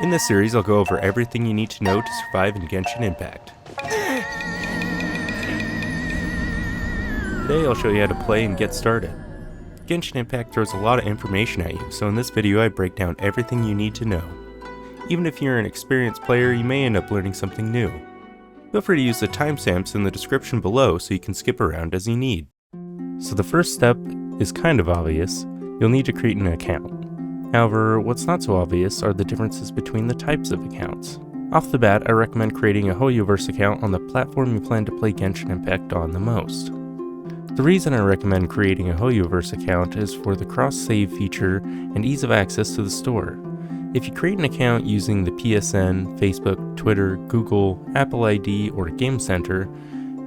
In this series, I'll go over everything you need to know to survive in Genshin Impact. Today, I'll show you how to play and get started. Genshin Impact throws a lot of information at you, so in this video I break down everything you need to know. Even if you're an experienced player, you may end up learning something new. Feel free to use the timestamps in the description below so you can skip around as you need. So the first step is kind of obvious. You'll need to create an account. However, what's not so obvious are the differences between the types of accounts. Off the bat, I recommend creating a Hoyoverse account on the platform you plan to play Genshin Impact on the most. The reason I recommend creating a Hoyoverse account is for the cross-save feature and ease of access to the store. If you create an account using the PSN, Facebook, Twitter, Google, Apple ID, or Game Center,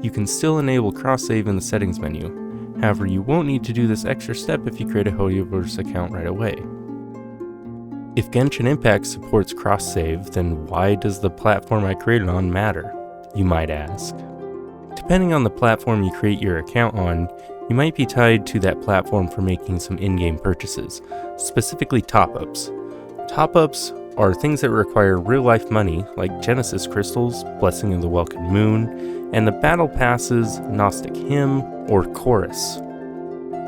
you can still enable cross-save in the settings menu. However, you won't need to do this extra step if you create a Hoyoverse account right away. If Genshin Impact supports cross-save, then why does the platform I created on matter, you might ask? Depending on the platform you create your account on, you might be tied to that platform for making some in-game purchases, specifically top-ups. Top-ups are things that require real-life money, like Genesis Crystals, Blessing of the Welcome Moon, and the Battle Passes, Gnostic Hymn, or Chorus.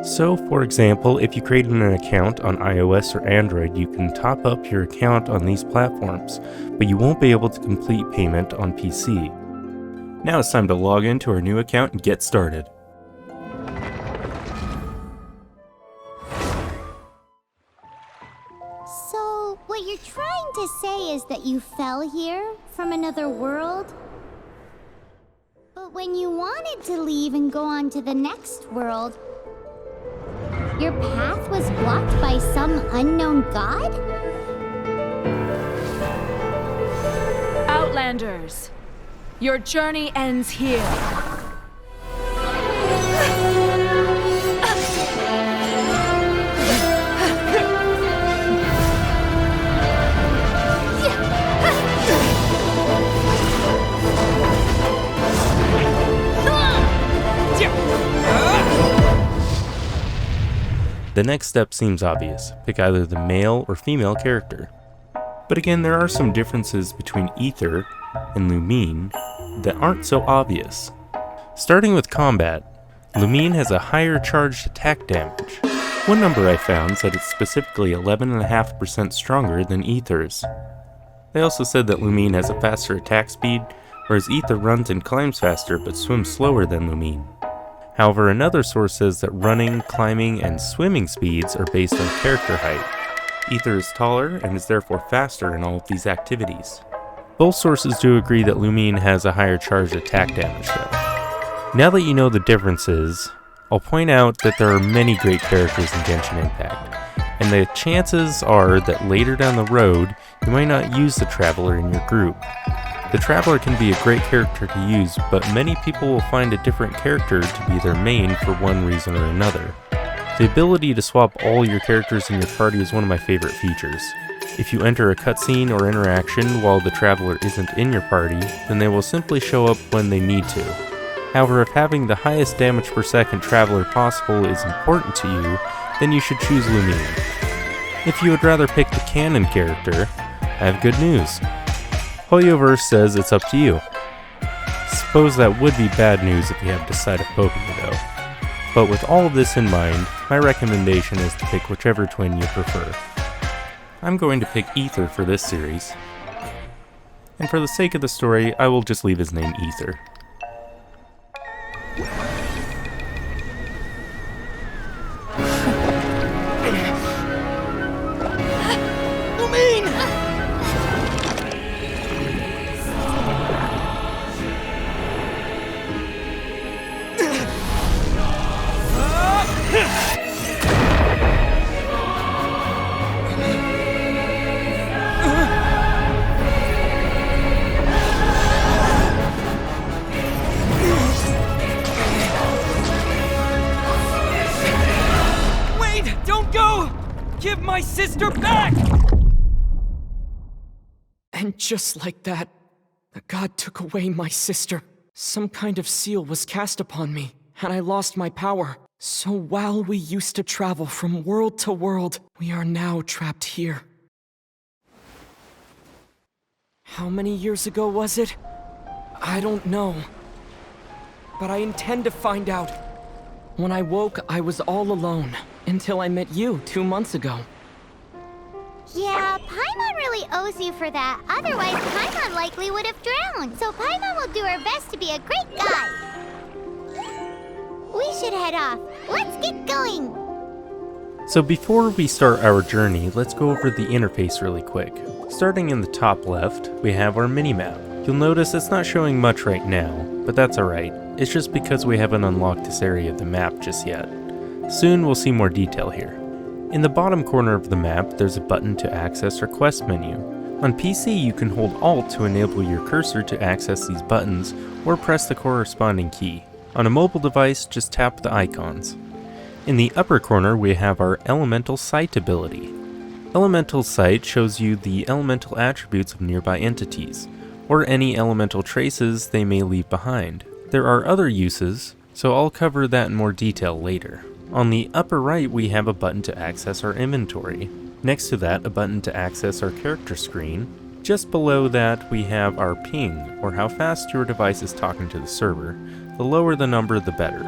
So, for example, if you created an account on iOS or Android, you can top up your account on these platforms, but you won't be able to complete payment on PC. Now it's time to log into our new account and get started. So, what you're trying to say is that you fell here from another world? But when you wanted to leave and go on to the next world, your path was blocked by some unknown god? Outlanders, your journey ends here. The next step seems obvious. Pick either the male or female character. But again, there are some differences between Aether and Lumine that aren't so obvious. Starting with combat, Lumine has a higher charged attack damage. One number I found said it's specifically 11.5% stronger than Aether's. They also said that Lumine has a faster attack speed, whereas Aether runs and climbs faster but swims slower than Lumine. However, another source says that running, climbing, and swimming speeds are based on character height. Aether is taller and is therefore faster in all of these activities. Both sources do agree that Lumine has a higher charged attack damage though. Now that you know the differences, I'll point out that there are many great characters in Genshin Impact, and the chances are that later down the road, you might not use the Traveler in your group. The Traveler can be a great character to use, but many people will find a different character to be their main for one reason or another. The ability to swap all your characters in your party is one of my favorite features. If you enter a cutscene or interaction while the Traveler isn't in your party, then they will simply show up when they need to. However, if having the highest damage per second Traveler possible is important to you, then you should choose Lumine. If you would rather pick the canon character, I have good news. Hoyoverse says it's up to you. Suppose that would be bad news if you have decided Poppy though. But with all of this in mind, my recommendation is to pick whichever twin you prefer. I'm going to pick Aether for this series. And for the sake of the story, I will just leave his name Aether. Give my sister back! And just like that, the god took away my sister. Some kind of seal was cast upon me, and I lost my power. So while we used to travel from world to world, we are now trapped here. How many years ago was it? I don't know. But I intend to find out. When I woke, I was all alone, until I met you 2 months ago. Yeah, Paimon really owes you for that. Otherwise, Paimon likely would have drowned. So Paimon will do her best to be a great guide. We should head off. Let's get going. So before we start our journey, let's go over the interface really quick. Starting in the top left, we have our minimap. You'll notice it's not showing much right now, but that's alright. It's just because we haven't unlocked this area of the map just yet. Soon we'll see more detail here. In the bottom corner of the map, there's a button to access our quest menu. On PC, you can hold Alt to enable your cursor to access these buttons, or press the corresponding key. On a mobile device, just tap the icons. In the upper corner, we have our Elemental Sight ability. Elemental Sight shows you the elemental attributes of nearby entities, or any elemental traces they may leave behind. There are other uses, so I'll cover that in more detail later. On the upper right, we have a button to access our inventory. Next to that, a button to access our character screen. Just below that, we have our ping, or how fast your device is talking to the server. The lower the number, the better.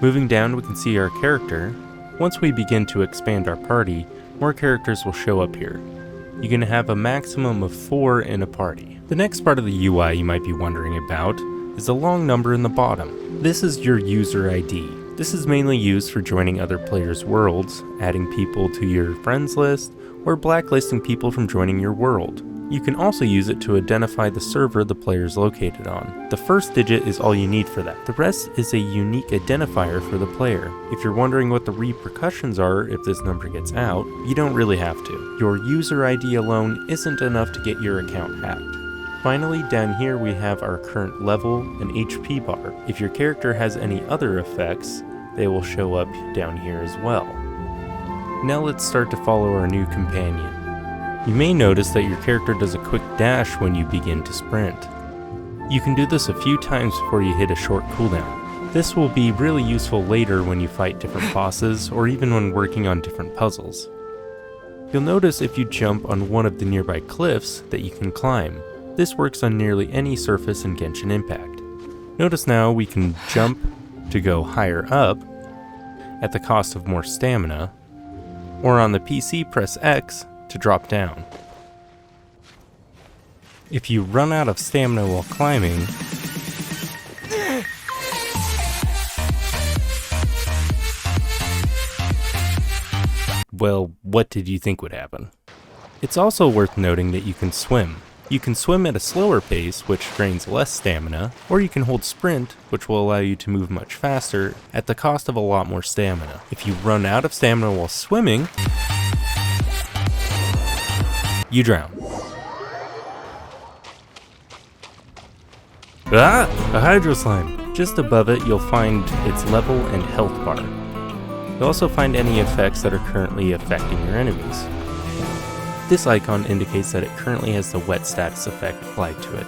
Moving down, we can see our character. Once we begin to expand our party, more characters will show up here. You can have a maximum of 4 in a party. The next part of the UI you might be wondering about is the long number in the bottom. This is your user ID. This is mainly used for joining other players' worlds, adding people to your friends list, or blacklisting people from joining your world. You can also use it to identify the server the player is located on. The first digit is all you need for that. The rest is a unique identifier for the player. If you're wondering what the repercussions are if this number gets out, you don't really have to. Your user ID alone isn't enough to get your account hacked. Finally, down here we have our current level and HP bar. If your character has any other effects, they will show up down here as well. Now let's start to follow our new companion. You may notice that your character does a quick dash when you begin to sprint. You can do this a few times before you hit a short cooldown. This will be really useful later when you fight different bosses or even when working on different puzzles. You'll notice if you jump on one of the nearby cliffs that you can climb. This works on nearly any surface in Genshin Impact. Notice now we can jump to go higher up at the cost of more stamina, or on the PC press X to drop down. If you run out of stamina while climbing, well, what did you think would happen? It's also worth noting that you can swim. You can swim at a slower pace, which drains less stamina, or you can hold sprint, which will allow you to move much faster at the cost of a lot more stamina. If you run out of stamina while swimming, you drown. Ah! A hydro slime! Just above it, you'll find its level and health bar. You'll also find any effects that are currently affecting your enemies. This icon indicates that it currently has the wet status effect applied to it.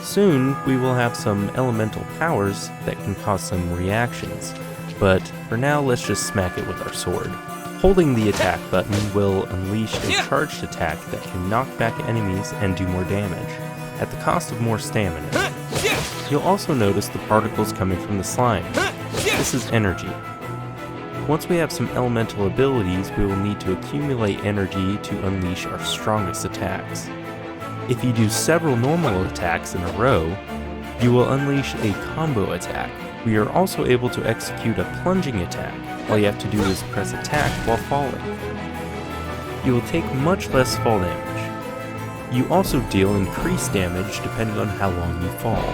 Soon, we will have some elemental powers that can cause some reactions, but for now, let's just smack it with our sword. Holding the attack button will unleash a charged attack that can knock back enemies and do more damage, at the cost of more stamina. You'll also notice the particles coming from the slime. This is energy. Once we have some elemental abilities, we will need to accumulate energy to unleash our strongest attacks. If you do several normal attacks in a row, you will unleash a combo attack. We are also able to execute a plunging attack. All you have to do is press attack while falling. You will take much less fall damage. You also deal increased damage depending on how long you fall.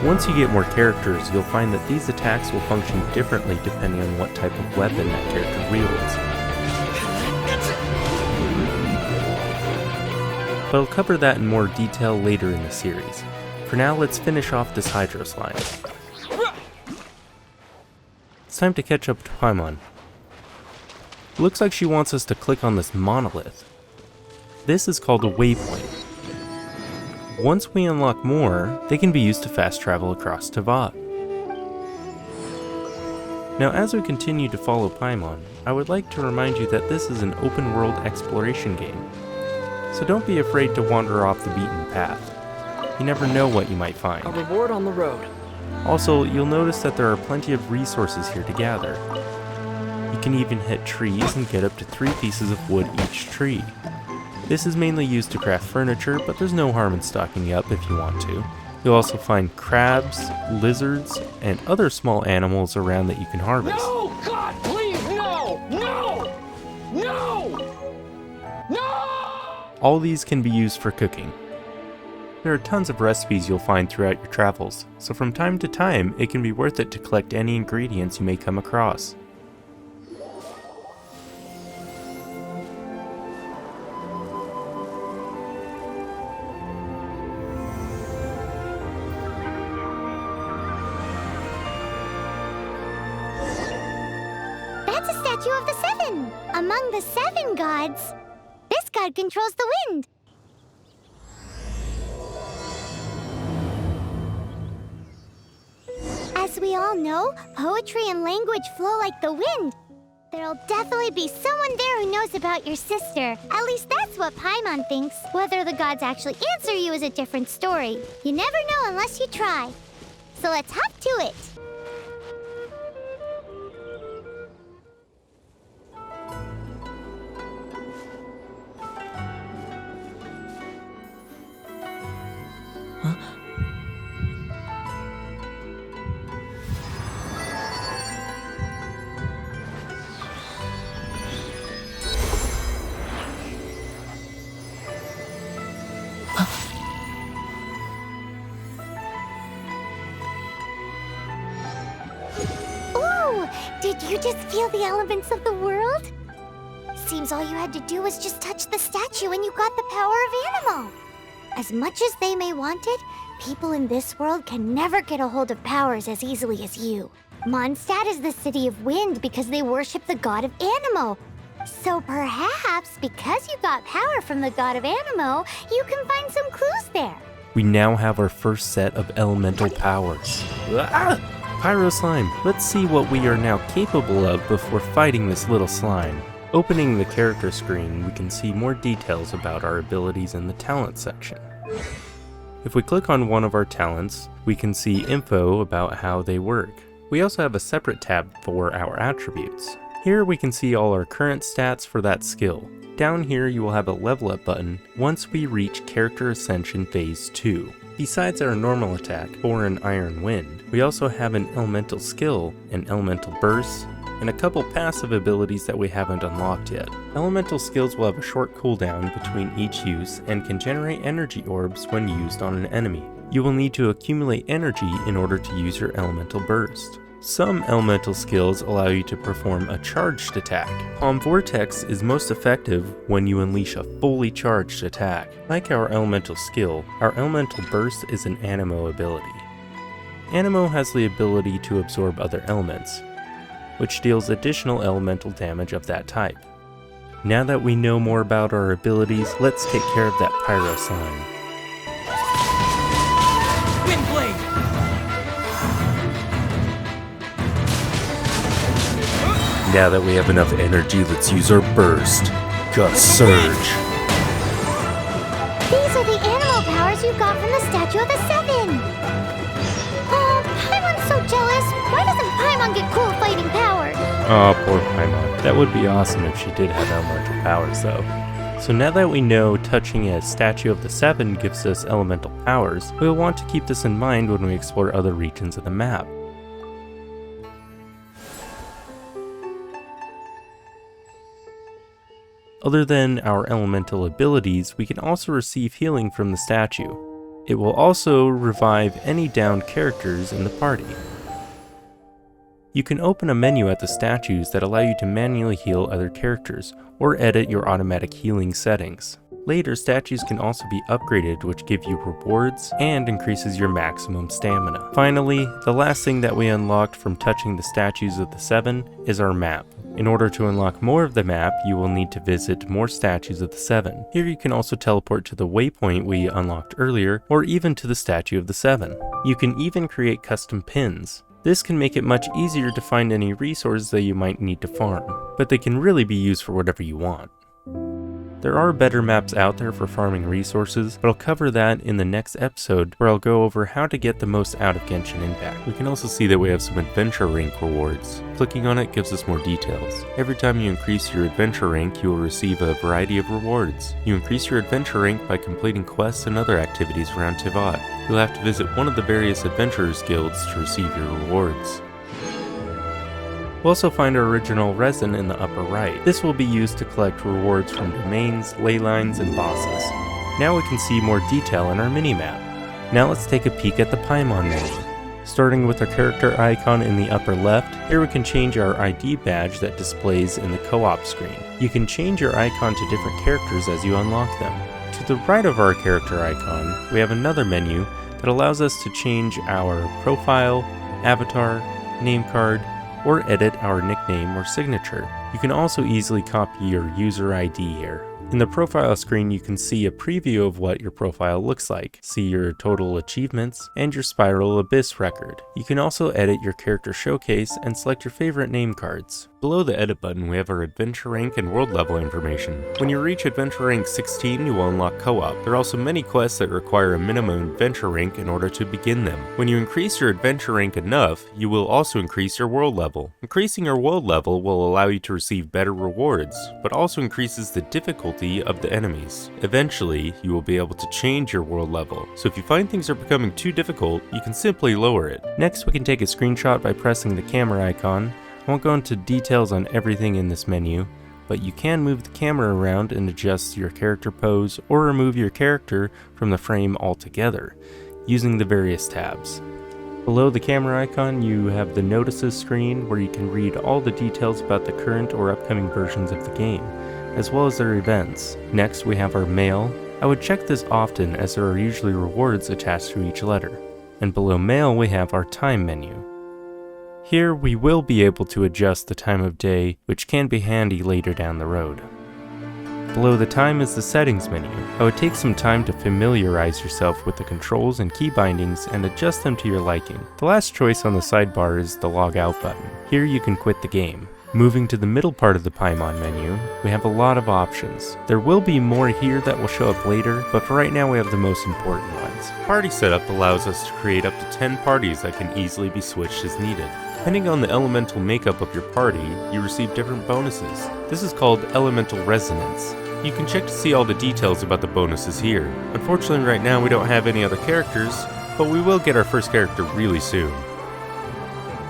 Once you get more characters, you'll find that these attacks will function differently depending on what type of weapon that character wields. But I'll cover that in more detail later in the series. For now, let's finish off this hydro slime. It's time to catch up to Paimon. Looks like she wants us to click on this monolith. This is called a waypoint. Once we unlock more, they can be used to fast travel across Teyvat. Now, as we continue to follow Paimon, I would like to remind you that this is an open world exploration game. so don't be afraid to wander off the beaten path. You never know what you might find. A reward on the road. Also, you'll notice that there are plenty of resources here to gather. You can even hit trees and get up to 3 pieces of wood each tree. This is mainly used to craft furniture, but there's no harm in stocking up if you want to. You'll also find crabs, lizards, and other small animals around that you can harvest. No! God, please, no! No! No! No! All these can be used for cooking. There are tons of recipes you'll find throughout your travels, so from time to time, it can be worth it to collect any ingredients you may come across. That's a statue of the 7! Among the 7 gods, this god controls the wind. As we all know, poetry and language flow like the wind. There'll definitely be someone there who knows about your sister. At least that's what Paimon thinks. Whether the gods actually answer you is a different story. You never know unless you try. So let's hop to it. Did you just feel the elements of the world? Seems all you had to do was just touch the statue and you got the power of Anemo. As much as they may want it, people in this world can never get a hold of powers as easily as you. Mondstadt is the city of wind because they worship the god of Anemo. So perhaps, because you got power from the god of Anemo, you can find some clues there. We now have our first set of elemental powers. Ah! Pyro Slime, let's see what we are now capable of before fighting this little slime. Opening the character screen, we can see more details about our abilities in the talent section. If we click on one of our talents, we can see info about how they work. We also have a separate tab for our attributes. Here we can see all our current stats for that skill. Down here you will have a level up button once we reach Character Ascension Phase 2. Besides our normal attack, or an Iron Wind, we also have an elemental skill, an elemental burst, and a couple passive abilities that we haven't unlocked yet. Elemental skills will have a short cooldown between each use and can generate energy orbs when used on an enemy. You will need to accumulate energy in order to use your elemental burst. Some elemental skills allow you to perform a charged attack. Palm Vortex is most effective when you unleash a fully charged attack. Like our elemental skill, our elemental burst is an Anemo ability. Anemo has the ability to absorb other elements, which deals additional elemental damage of that type. Now that we know more about our abilities, let's take care of that Pyro Slime. Windblade! Now that we have enough energy, let's use our burst. Gust Surge! These are the animal powers you got from the statue of the 7! Oh, Paimon's so jealous! Why doesn't Paimon get cool fighting powers? Aw, poor Paimon. That would be awesome if she did have elemental powers, though. So now that we know touching a statue of the 7 gives us elemental powers, we'll want to keep this in mind when we explore other regions of the map. Other than our elemental abilities, we can also receive healing from the statue. It will also revive any downed characters in the party. You can open a menu at the statues that allow you to manually heal other characters, or edit your automatic healing settings. Later, statues can also be upgraded, which give you rewards and increases your maximum stamina. Finally, the last thing that we unlocked from touching the statues of the 7 is our map. In order to unlock more of the map, you will need to visit more statues of the 7. Here you can also teleport to the waypoint we unlocked earlier, or even to the statue of the 7. You can even create custom pins. This can make it much easier to find any resources that you might need to farm, but they can really be used for whatever you want. There are better maps out there for farming resources, but I'll cover that in the next episode where I'll go over how to get the most out of Genshin Impact. We can also see that we have some adventure rank rewards. Clicking on it gives us more details. Every time you increase your adventure rank, you will receive a variety of rewards. You increase your adventure rank by completing quests and other activities around Teyvat. You'll have to visit one of the various adventurers guilds to receive your rewards. We'll also find our original Resin in the upper right. This will be used to collect rewards from domains, ley lines, and bosses. Now we can see more detail in our minimap. Now let's take a peek at the Paimon Menu. Starting with our character icon in the upper left, here we can change our ID badge that displays in the co-op screen. You can change your icon to different characters as you unlock them. To the right of our character icon, we have another menu that allows us to change our profile, avatar, name card, or edit our nickname or signature. You can also easily copy your user ID here. In the profile screen, you can see a preview of what your profile looks like, see your total achievements, and your Spiral Abyss record. You can also edit your character showcase and select your favorite name cards. Below the edit button, we have our adventure rank and world level information. When you reach adventure rank 16, you will unlock co-op. There are also many quests that require a minimum adventure rank in order to begin them. When you increase your adventure rank enough, you will also increase your world level. Increasing your world level will allow you to receive better rewards, but also increases the difficulty of the enemies. Eventually, you will be able to change your world level, so if you find things are becoming too difficult, you can simply lower it. Next, we can take a screenshot by pressing the camera icon. I won't go into details on everything in this menu, but you can move the camera around and adjust your character pose or remove your character from the frame altogether, using the various tabs. Below the camera icon, you have the notices screen where you can read all the details about the current or upcoming versions of the game, as well as their events. Next, we have our mail. I would check this often as there are usually rewards attached to each letter. And below mail, we have our time menu. Here, we will be able to adjust the time of day, which can be handy later down the road. Below the time is the settings menu. I would take some time to familiarize yourself with the controls and key bindings and adjust them to your liking. The last choice on the sidebar is the log out button. Here you can quit the game. Moving to the middle part of the Paimon menu, we have a lot of options. There will be more here that will show up later, but for right now we have the most important ones. Party setup allows us to create up to 10 parties that can easily be switched as needed. Depending on the elemental makeup of your party, you receive different bonuses. This is called elemental resonance. You can check to see all the details about the bonuses here. Unfortunately right now we don't have any other characters, but we will get our first character really soon.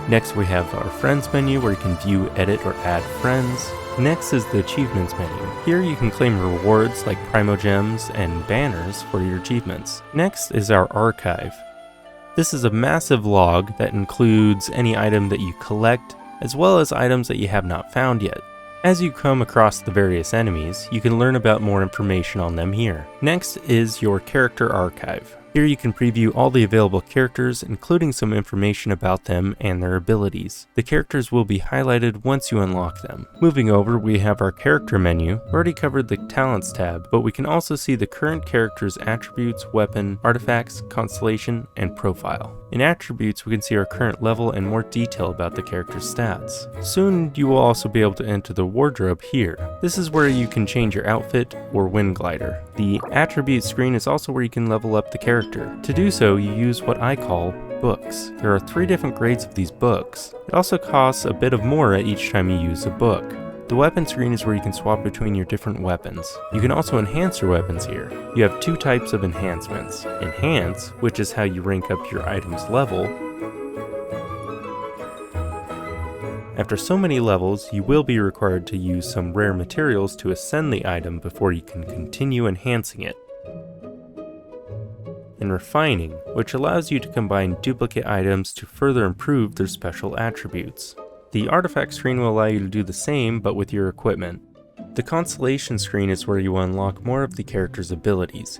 Next we have our friends menu where you can view, edit, or add friends. Next is the achievements menu. Here you can claim rewards like primogems and banners for your achievements. Next is our archive. This is a massive log that includes any item that you collect, as well as items that you have not found yet. As you come across the various enemies, you can learn about more information on them here. Next is your character archive. Here you can preview all the available characters, including some information about them and their abilities. The characters will be highlighted once you unlock them. Moving over, we have our character menu. We already covered the talents tab, but we can also see the current character's attributes, weapon, artifacts, constellation, and profile. In attributes, we can see our current level and more detail about the character's stats. Soon, you will also be able to enter the wardrobe here. This is where you can change your outfit or wind glider. The attribute screen is also where you can level up the character. To do so, you use what I call books. There are 3 different grades of these books. It also costs a bit of mora each time you use a book. The weapon screen is where you can swap between your different weapons. You can also enhance your weapons here. You have 2 types of enhancements. Enhance, which is how you rank up your item's level. After so many levels, you will be required to use some rare materials to ascend the item before you can continue enhancing it. And refining, which allows you to combine duplicate items to further improve their special attributes. The artifact screen will allow you to do the same, but with your equipment. The Constellation screen is where you unlock more of the character's abilities.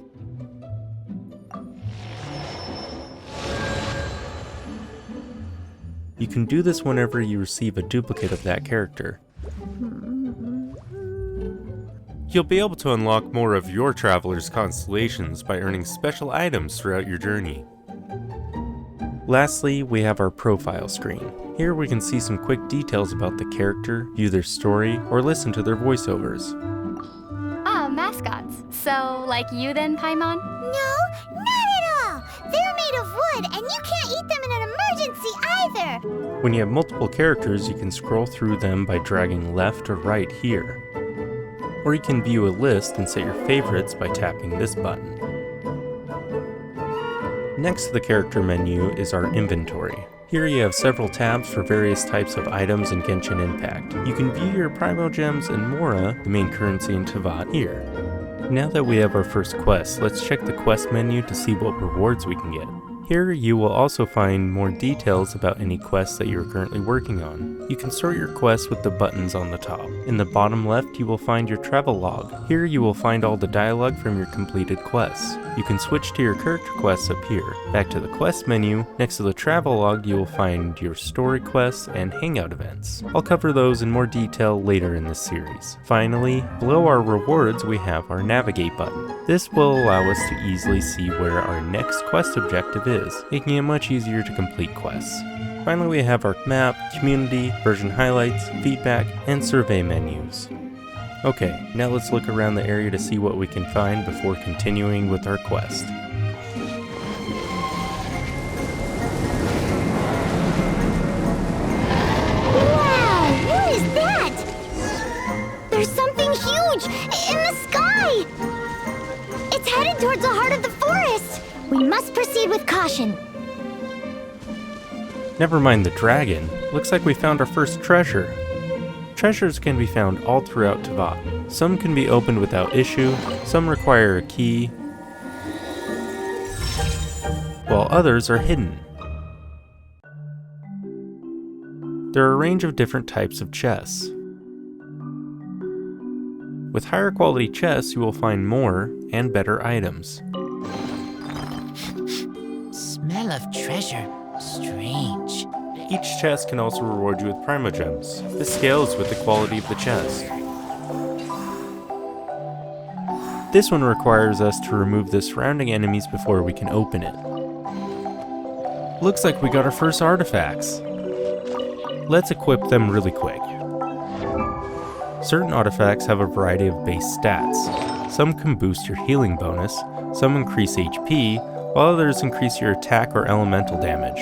You can do this whenever you receive a duplicate of that character. You'll be able to unlock more of your traveler's constellations by earning special items throughout your journey. Lastly, we have our profile screen. Here we can see some quick details about the character, view their story, or listen to their voiceovers. Ah, So, like you then, Paimon? No, not at all! They're made of wood, and you can't eat them in an emergency either! When you have multiple characters, you can scroll through them by dragging left or right here. Or you can view a list and set your favorites by tapping this button. Next to the character menu is our inventory. Here you have several tabs for various types of items in Genshin Impact. You can view your Primo Gems and Mora, the main currency in Teyvat, here. Now that we have our first quest, let's check the quest menu to see what rewards we can get. Here you will also find more details about any quests that you are currently working on. You can sort your quests with the buttons on the top. In the bottom left you will find your travel log. Here you will find all the dialogue from your completed quests. You can switch to your character quests up here. Back to the quest menu, next to the travel log you will find your story quests and hangout events. I'll cover those in more detail later in this series. Finally, below our rewards we have our navigate button. This will allow us to easily see where our next quest objective is, making it much easier to complete quests. Finally, we have our map, community, version highlights, feedback, and survey menus. Okay, now let's look around the area to see what we can find before continuing with our quest. Wow, what is that? There's something huge in the sky! It's headed towards the heart of the forest! We must proceed with caution. Never mind the dragon, looks like we found our first treasure. Treasures can be found all throughout Teyvat. Some can be opened without issue, some require a key, while others are hidden. There are a range of different types of chests. With higher quality chests, you will find more and better items. Smell of treasure. Strange. Each chest can also reward you with Primo Gems. This scales with the quality of the chest. This one requires us to remove the surrounding enemies before we can open it. Looks like we got our first artifacts. Let's equip them really quick. Certain artifacts have a variety of base stats. Some can boost your healing bonus, some increase HP, while others increase your attack or elemental damage.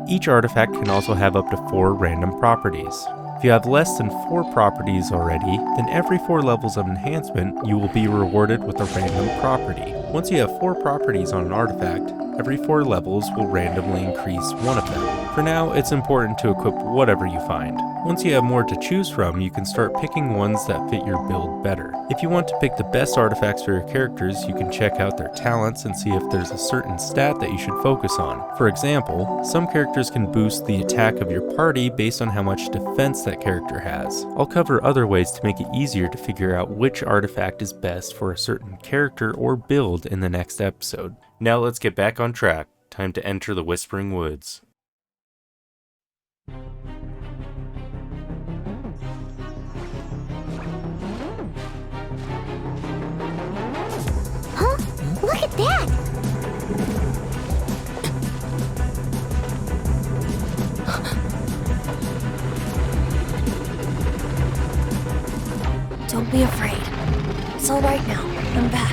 Each artifact can also have up to 4 random properties. If you have less than 4 properties already, then every 4 levels of enhancement, you will be rewarded with a random property. Once you have 4 properties on an artifact, every 4 levels will randomly increase one of them. For now, it's important to equip whatever you find. Once you have more to choose from, you can start picking ones that fit your build better. If you want to pick the best artifacts for your characters, you can check out their talents and see if there's a certain stat that you should focus on. For example, some characters can boost the attack of your party based on how much defense that character has. I'll cover other ways to make it easier to figure out which artifact is best for a certain character or build in the next episode. Now let's get back on track. Time to enter the Whispering Woods. Huh? Look at that! Don't be afraid. It's all right now. I'm back.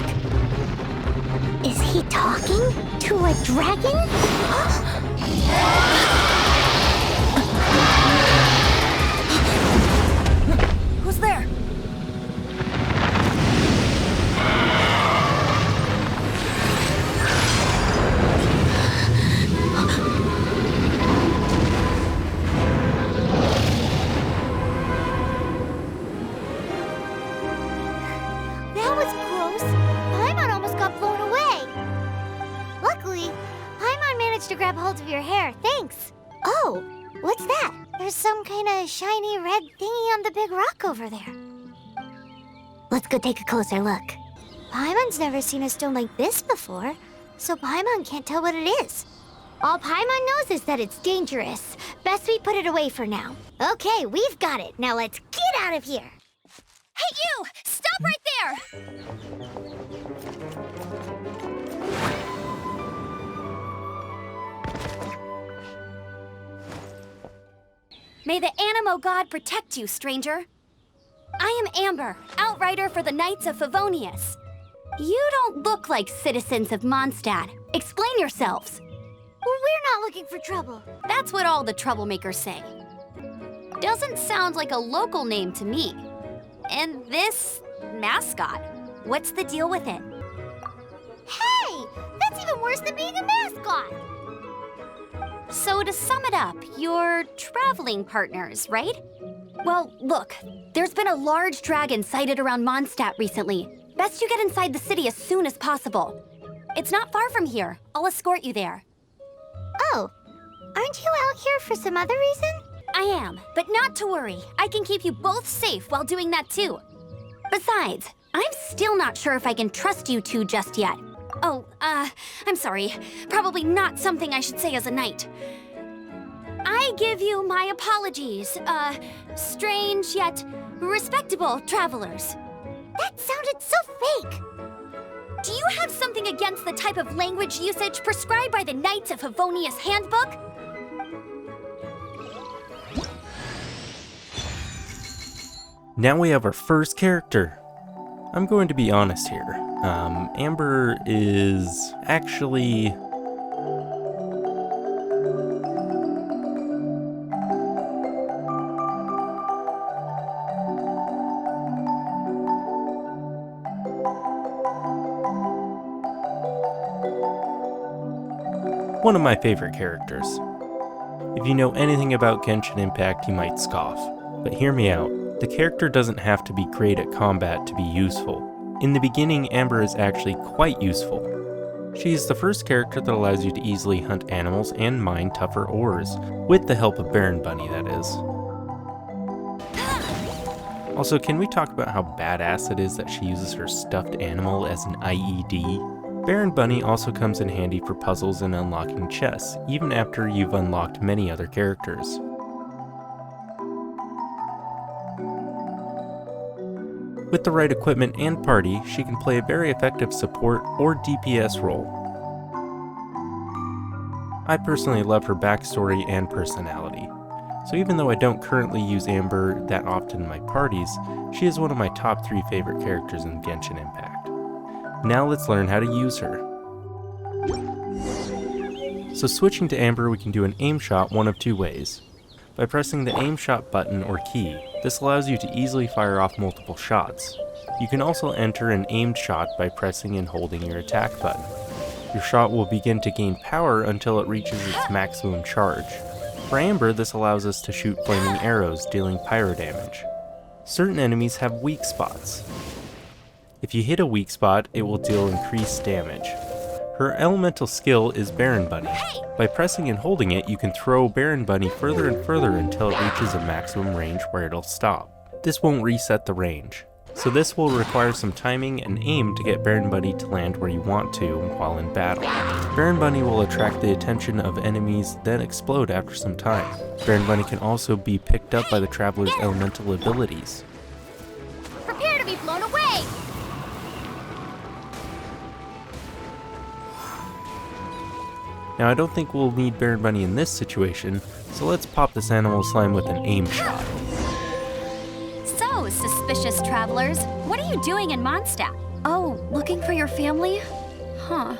Is he talking to a dragon? Who's there? That was close. Paimon almost got blown away. Luckily, Paimon managed to grab hold of your hair. Thanks. Oh, what's that? There's some kind of shiny red thingy on the big rock over there. Let's go take a closer look. Paimon's never seen a stone like this before, so Paimon can't tell what it is. All Paimon knows is that it's dangerous. Best we put it away for now. Okay, we've got it. Now let's get out of here. Hey, you! Stop right there! May the Animo God protect you, stranger. I am Amber, outrider for the Knights of Favonius. You don't look like citizens of Mondstadt. Explain yourselves. We're not looking for trouble. That's what all the troublemakers say. Doesn't sound like a local name to me. And this mascot, what's the deal with it? Hey! That's even worse than being a mascot! So to sum it up, you're traveling partners, right? Well, look, there's been a large dragon sighted around Mondstadt recently. Best you get inside the city as soon as possible. It's not far from here. I'll escort you there. Oh, aren't you out here for some other reason? I am, but not to worry. I can keep you both safe while doing that too. Besides, I'm still not sure if I can trust you two just yet. Oh, I'm sorry. Probably not something I should say as a knight. I give you my apologies, strange yet respectable travelers. That sounded so fake! Do you have something against the type of language usage prescribed by the Knights of Favonius Handbook? Now we have our first character. I'm going to be honest here. Amber is actually... one of my favorite characters. If you know anything about Genshin Impact, you might scoff, but hear me out. The character doesn't have to be great at combat to be useful. In the beginning, Amber is actually quite useful. She is the first character that allows you to easily hunt animals and mine tougher ores, with the help of Baron Bunny, that is. Also, can we talk about how badass it is that she uses her stuffed animal as an IED? Baron Bunny also comes in handy for puzzles and unlocking chests, even after you've unlocked many other characters. With the right equipment and party, she can play a very effective support or DPS role. I personally love her backstory and personality, so even though I don't currently use Amber that often in my parties, she is one of my top 3 favorite characters in Genshin Impact. Now let's learn how to use her. So switching to Amber, we can do an aim shot one of 2 ways. By pressing the aim shot button or key, this allows you to easily fire off multiple shots. You can also enter an aimed shot by pressing and holding your attack button. Your shot will begin to gain power until it reaches its maximum charge. For Amber, this allows us to shoot flaming arrows, dealing pyro damage. Certain enemies have weak spots. If you hit a weak spot, it will deal increased damage. Her elemental skill is Baron Bunny. By pressing and holding it, you can throw Baron Bunny further and further until it reaches a maximum range where it'll stop. This won't reset the range, so this will require some timing and aim to get Baron Bunny to land where you want to while in battle. Baron Bunny will attract the attention of enemies, then explode after some time. Baron Bunny can also be picked up by the Traveler's elemental abilities. Prepare to be blown away! Now I don't think we'll need Baron Bunny in this situation, so let's pop this animal slime with an aim shot. So, suspicious travelers, what are you doing in Mondstadt? Oh, looking for your family? Huh.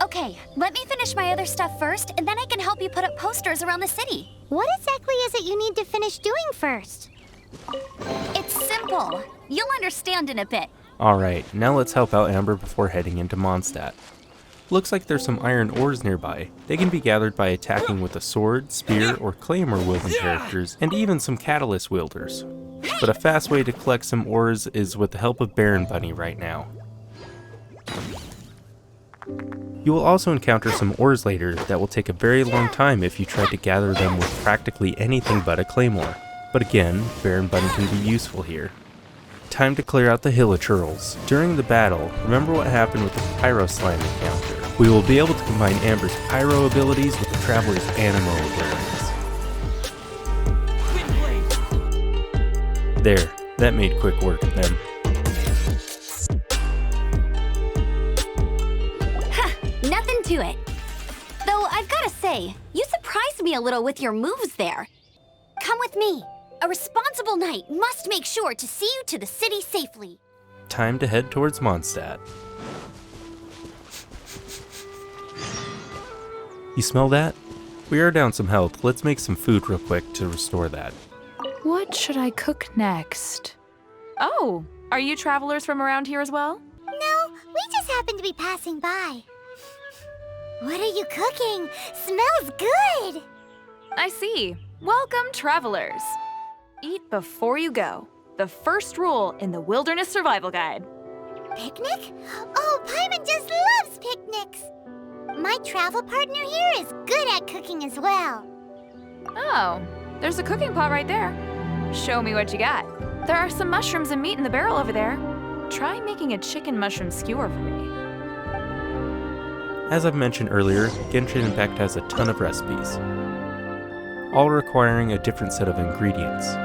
Okay, let me finish my other stuff first, and then I can help you put up posters around the city. What exactly is it you need to finish doing first? It's simple. You'll understand in a bit. Alright, now let's help out Amber before heading into Mondstadt. Looks like there's some iron ores nearby. They can be gathered by attacking with a sword, spear, or claymore wielding characters, and even some catalyst wielders. But a fast way to collect some ores is with the help of Baron Bunny right now. You will also encounter some ores later that will take a very long time if you try to gather them with practically anything but a claymore. But again, Baron Bunny can be useful here. Time to clear out the Hilichurls. During the battle, remember what happened with the Pyro Slime encounter. We will be able to combine Amber's Pyro abilities with the Traveler's Animo abilities. There, that made quick work of them. Nothing to it. Though I've gotta say, you surprised me a little with your moves there. Come with me. A responsible knight must make sure to see you to the city safely. Time to head towards Mondstadt. You smell that? We are down some health. Let's make some food real quick to restore that. What should I cook next? Oh, are you travelers from around here as well? No, we just happened to be passing by. What are you cooking? Smells good! I see. Welcome, travelers. Eat before you go. The first rule in the Wilderness Survival Guide. Picnic? Oh, Paimon just loves picnics! My travel partner here is good at cooking as well. Oh, there's a cooking pot right there. Show me what you got. There are some mushrooms and meat in the barrel over there. Try making a chicken mushroom skewer for me. As I've mentioned earlier, Genshin Impact has a ton of recipes, all requiring a different set of ingredients.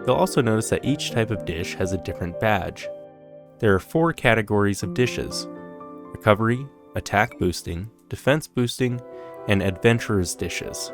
You'll also notice that each type of dish has a different badge. There are 4 categories of dishes: recovery, attack boosting, defense boosting, and adventurer's dishes.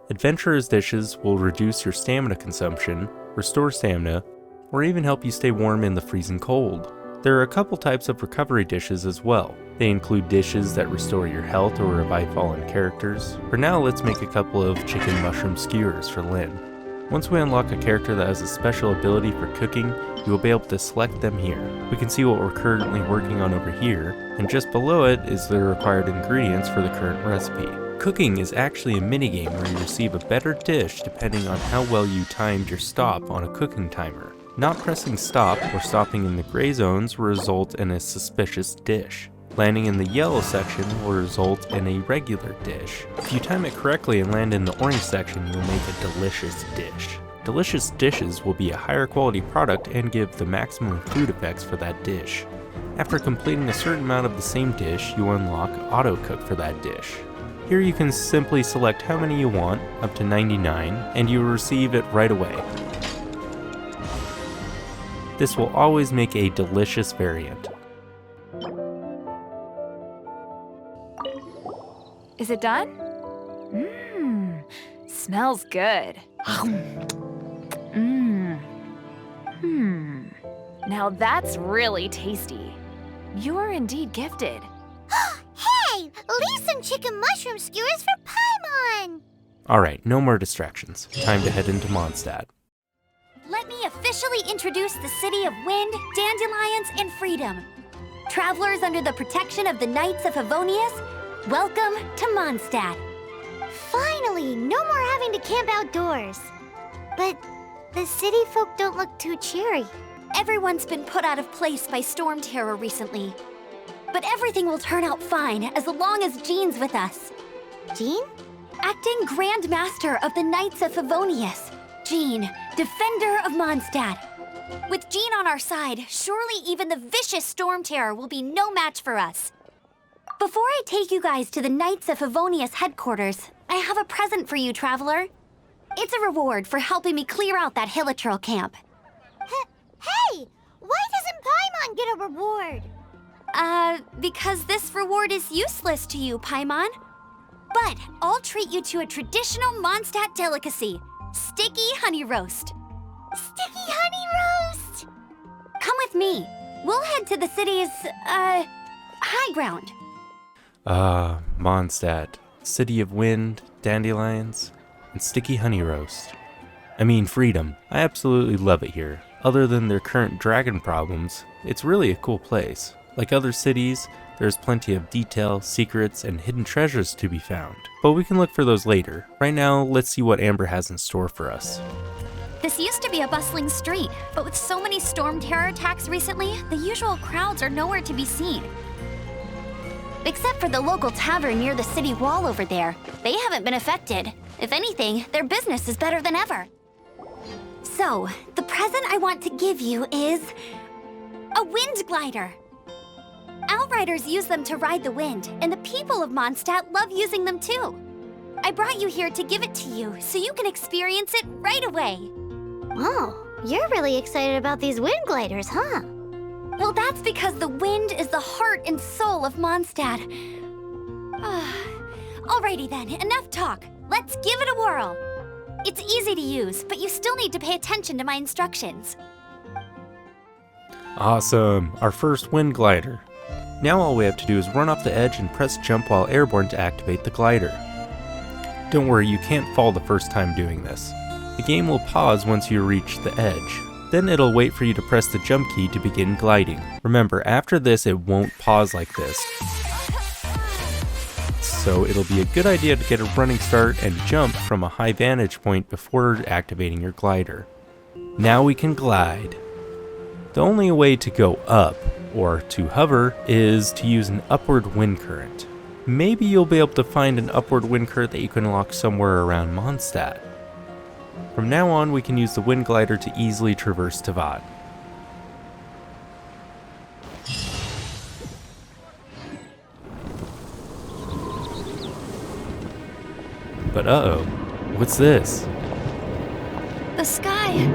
Adventurer's dishes will reduce your stamina consumption, restore stamina, or even help you stay warm in the freezing cold. There are a couple types of recovery dishes as well. They include dishes that restore your health or revive fallen characters. For now, let's make a couple of chicken mushroom skewers for Lynn. Once we unlock a character that has a special ability for cooking, you will be able to select them here. We can see what we're currently working on over here, and just below it is the required ingredients for the current recipe. Cooking is actually a minigame where you receive a better dish depending on how well you timed your stop on a cooking timer. Not pressing stop or stopping in the gray zones will result in a suspicious dish. Landing in the yellow section will result in a regular dish. If you time it correctly and land in the orange section, you'll make a delicious dish. Delicious dishes will be a higher quality product and give the maximum food effects for that dish. After completing a certain amount of the same dish, you unlock auto cook for that dish. Here you can simply select how many you want, up to 99, and you will receive it right away. This will always make a delicious variant. Is it done? Smells good. Now that's really tasty. You're indeed gifted. Hey! Leave some chicken mushroom skewers for Paimon! Alright, no more distractions. Time to head into Mondstadt. Let me officially introduce the city of wind, dandelions, and freedom. Travelers under the protection of the Knights of Favonius, welcome to Mondstadt. Finally, no more having to camp outdoors. But the city folk don't look too cheery. Everyone's been put out of place by Stormterror recently. But everything will turn out fine as long as Jean's with us. Jean? Acting Grand Master of the Knights of Favonius. Jean, Defender of Mondstadt. With Jean on our side, surely even the vicious Stormterror will be no match for us. Before I take you guys to the Knights of Favonius headquarters, I have a present for you, Traveler. It's a reward for helping me clear out that Hilitril camp. Hey! Why doesn't Paimon get a reward? Because this reward is useless to you, Paimon. But I'll treat you to a traditional Mondstadt delicacy, sticky honey roast. Sticky honey roast! Come with me. We'll head to the city's, high ground. Mondstadt. City of wind, dandelions, and sticky honey roast. I mean freedom. I absolutely love it here. Other than their current dragon problems, it's really a cool place. Like other cities, there's plenty of detail, secrets, and hidden treasures to be found. But we can look for those later. Right now, let's see what Amber has in store for us. This used to be a bustling street, but with so many Stormterror attacks recently, the usual crowds are nowhere to be seen. Except for the local tavern near the city wall over there. They haven't been affected. If anything, their business is better than ever. So, the present I want to give you is a wind glider. Outriders use them to ride the wind, and the people of Mondstadt love using them too. I brought you here to give it to you, so you can experience it right away. Oh, you're really excited about these wind gliders, huh? Well, that's because the wind is the heart and soul of Mondstadt. Alrighty then, enough talk. Let's give it a whirl. It's easy to use, but you still need to pay attention to my instructions. Awesome, our first wind glider. Now all we have to do is run off the edge and press jump while airborne to activate the glider. Don't worry, you can't fall the first time doing this. The game will pause once you reach the edge. Then it'll wait for you to press the jump key to begin gliding. Remember, after this it won't pause like this. So it'll be a good idea to get a running start and jump from a high vantage point before activating your glider. Now we can glide. The only way to go up, or to hover, is to use an upward wind current. Maybe you'll be able to find an upward wind current that you can lock somewhere around Mondstadt. From now on, we can use the wind glider to easily traverse Tavad. But uh-oh, what's this? The sky.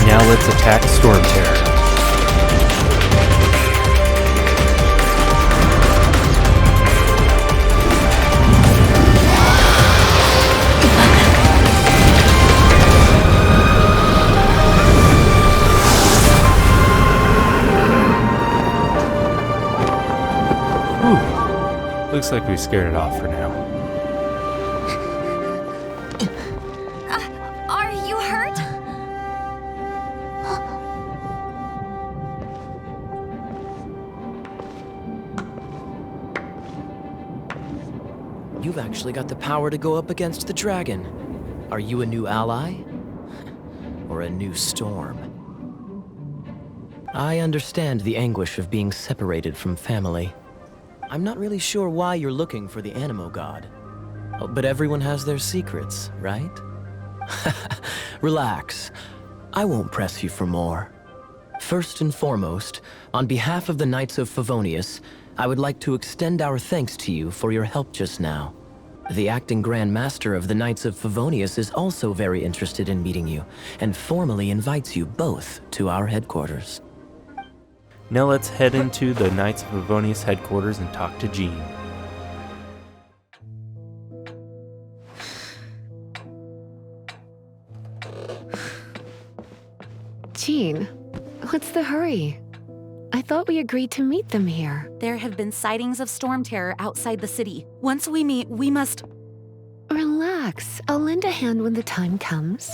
Now let's attack Stormterror. Whew. Looks like we scared it off for now. Are you hurt? You've actually got the power to go up against the dragon. Are you a new ally? Or a new storm? I understand the anguish of being separated from family. I'm not really sure why you're looking for the Animo God. But everyone has their secrets, right? Relax. I won't press you for more. First and foremost, on behalf of the Knights of Favonius, I would like to extend our thanks to you for your help just now. The acting Grand Master of the Knights of Favonius is also very interested in meeting you, and formally invites you both to our headquarters. Now let's head into the Knights of Favonius headquarters and talk to Jean. Jean, what's the hurry? I thought we agreed to meet them here. There have been sightings of Stormterror outside the city. Once we meet, we must... Relax. I'll lend a hand when the time comes.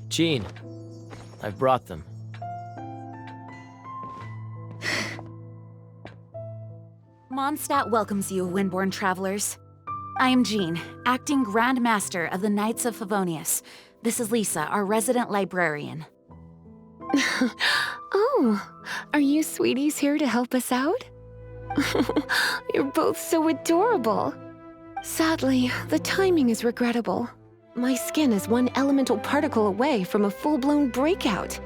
Jean, I've brought them. Mondstadt welcomes you, Windborn travelers. I am Jean, acting Grand Master of the Knights of Favonius. This is Lisa, our resident librarian. Oh, are you sweeties here to help us out? You're both so adorable. Sadly, the timing is regrettable. My skin is one elemental particle away from a full-blown breakout.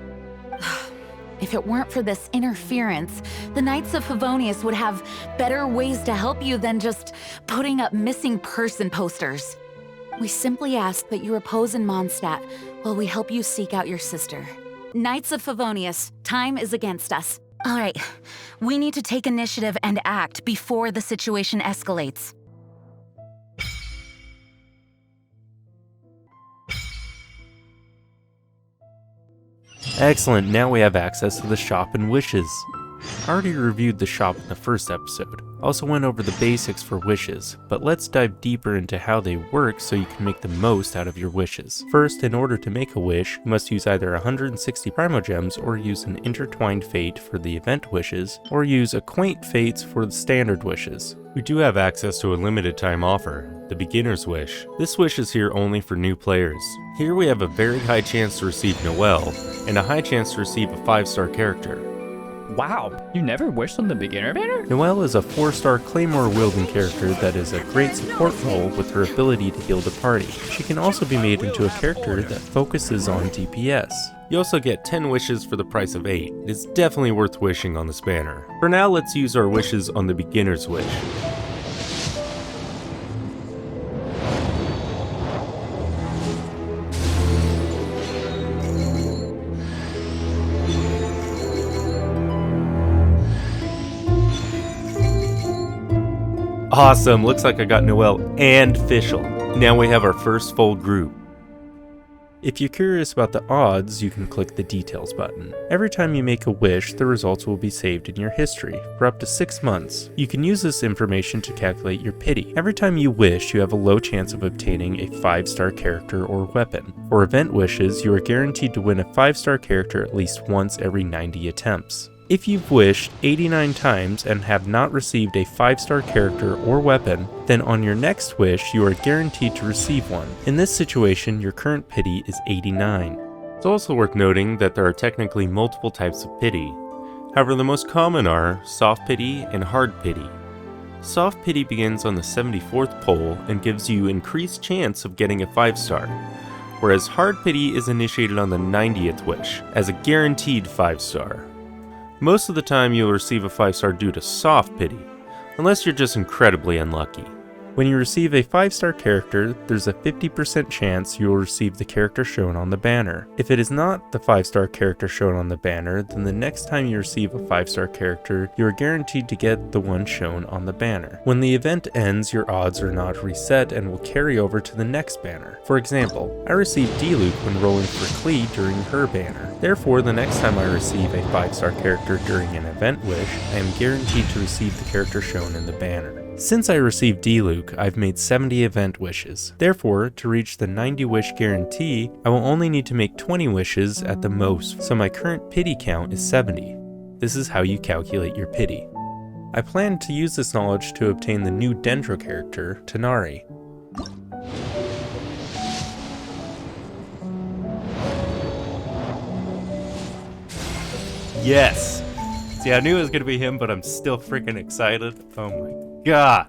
If it weren't for this interference, the Knights of Favonius would have better ways to help you than just putting up missing person posters. We simply ask that you repose in Mondstadt while we help you seek out your sister. Knights of Favonius, time is against us. All right, we need to take initiative and act before the situation escalates. Excellent, now we have access to the shop and wishes. I already reviewed the shop in the first episode, also went over the basics for wishes, but let's dive deeper into how they work so you can make the most out of your wishes. First, in order to make a wish, you must use either 160 Primogems or use an intertwined fate for the event wishes, or use acquaint fates for the standard wishes. We do have access to a limited time offer, the beginner's wish. This wish is here only for new players. Here we have a very high chance to receive Noelle, and a high chance to receive a 5-star character. Wow, you never wished on the beginner banner? Noelle is a 4-star Claymore-wielding character that is a great support role with her ability to heal the party. She can also be made into a character that focuses on DPS. You also get 10 wishes for the price of 8. It is definitely worth wishing on this banner. For now, let's use our wishes on the beginner's wish. Awesome, looks like I got Noelle and Fischl. Now we have our first full group. If you're curious about the odds, you can click the details button. Every time you make a wish, the results will be saved in your history for up to 6 months. You can use this information to calculate your pity. Every time you wish, you have a low chance of obtaining a 5-star character or weapon. For event wishes, you are guaranteed to win a 5-star character at least once every 90 attempts. If you've wished 89 times and have not received a 5-star character or weapon, then on your next wish you are guaranteed to receive one. In this situation, your current pity is 89. It's also worth noting that there are technically multiple types of pity. However, the most common are soft pity and hard pity. Soft pity begins on the 74th pole and gives you increased chance of getting a 5-star, whereas hard pity is initiated on the 90th wish as a guaranteed 5-star. Most of the time you'll receive a 5-star due to soft pity, unless you're just incredibly unlucky. When you receive a 5-star character, there's a 50% chance you will receive the character shown on the banner. If it is not the 5-star character shown on the banner, then the next time you receive a 5-star character, you are guaranteed to get the one shown on the banner. When the event ends, your odds are not reset and will carry over to the next banner. For example, I received Diluc when rolling for Klee during her banner. Therefore, the next time I receive a 5-star character during an event wish, I am guaranteed to receive the character shown in the banner. Since I received Diluc, I've made 70 event wishes. Therefore, to reach the 90 wish guarantee, I will only need to make 20 wishes at the most, so my current pity count is 70. This is how you calculate your pity. I plan to use this knowledge to obtain the new Dendro character, Tanari. Yes! See, I knew it was gonna be him, but I'm still freaking excited. Oh my God!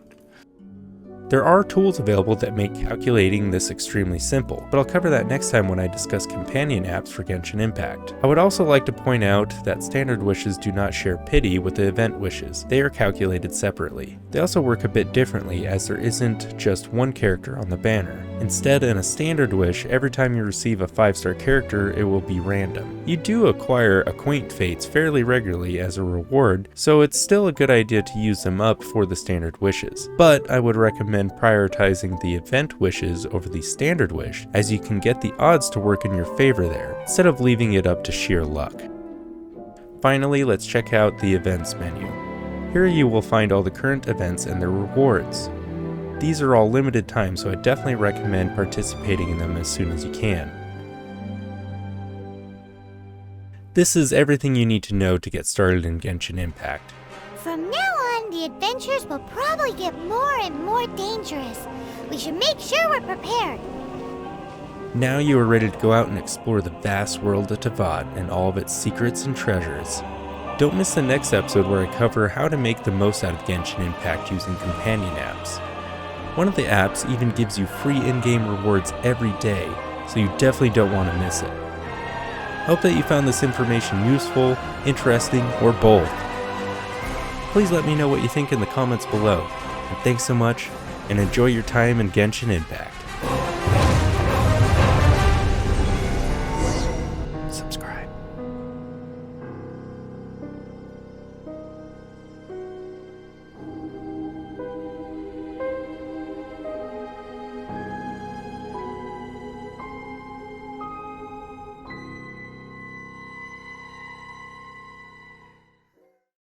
There are tools available that make calculating this extremely simple, but I'll cover that next time when I discuss companion apps for Genshin Impact. I would also like to point out that standard wishes do not share pity with the event wishes. They are calculated separately. They also work a bit differently as there isn't just one character on the banner. Instead, in a standard wish, every time you receive a 5-star character, it will be random. You do acquire acquaint fates fairly regularly as a reward, so it's still a good idea to use them up for the standard wishes. But I would recommend prioritizing the event wishes over the standard wish, as you can get the odds to work in your favor there, instead of leaving it up to sheer luck. Finally, let's check out the events menu. Here you will find all the current events and their rewards. These are all limited time, so I definitely recommend participating in them as soon as you can. This is everything you need to know to get started in Genshin Impact. From now on, the adventures will probably get more and more dangerous. We should make sure we're prepared. Now you are ready to go out and explore the vast world of Tavad and all of its secrets and treasures. Don't miss the next episode where I cover how to make the most out of Genshin Impact using companion apps. One of the apps even gives you free in-game rewards every day, so you definitely don't want to miss it. Hope that you found this information useful, interesting, or both. Please let me know what you think in the comments below. And thanks so much, and enjoy your time in Genshin Impact.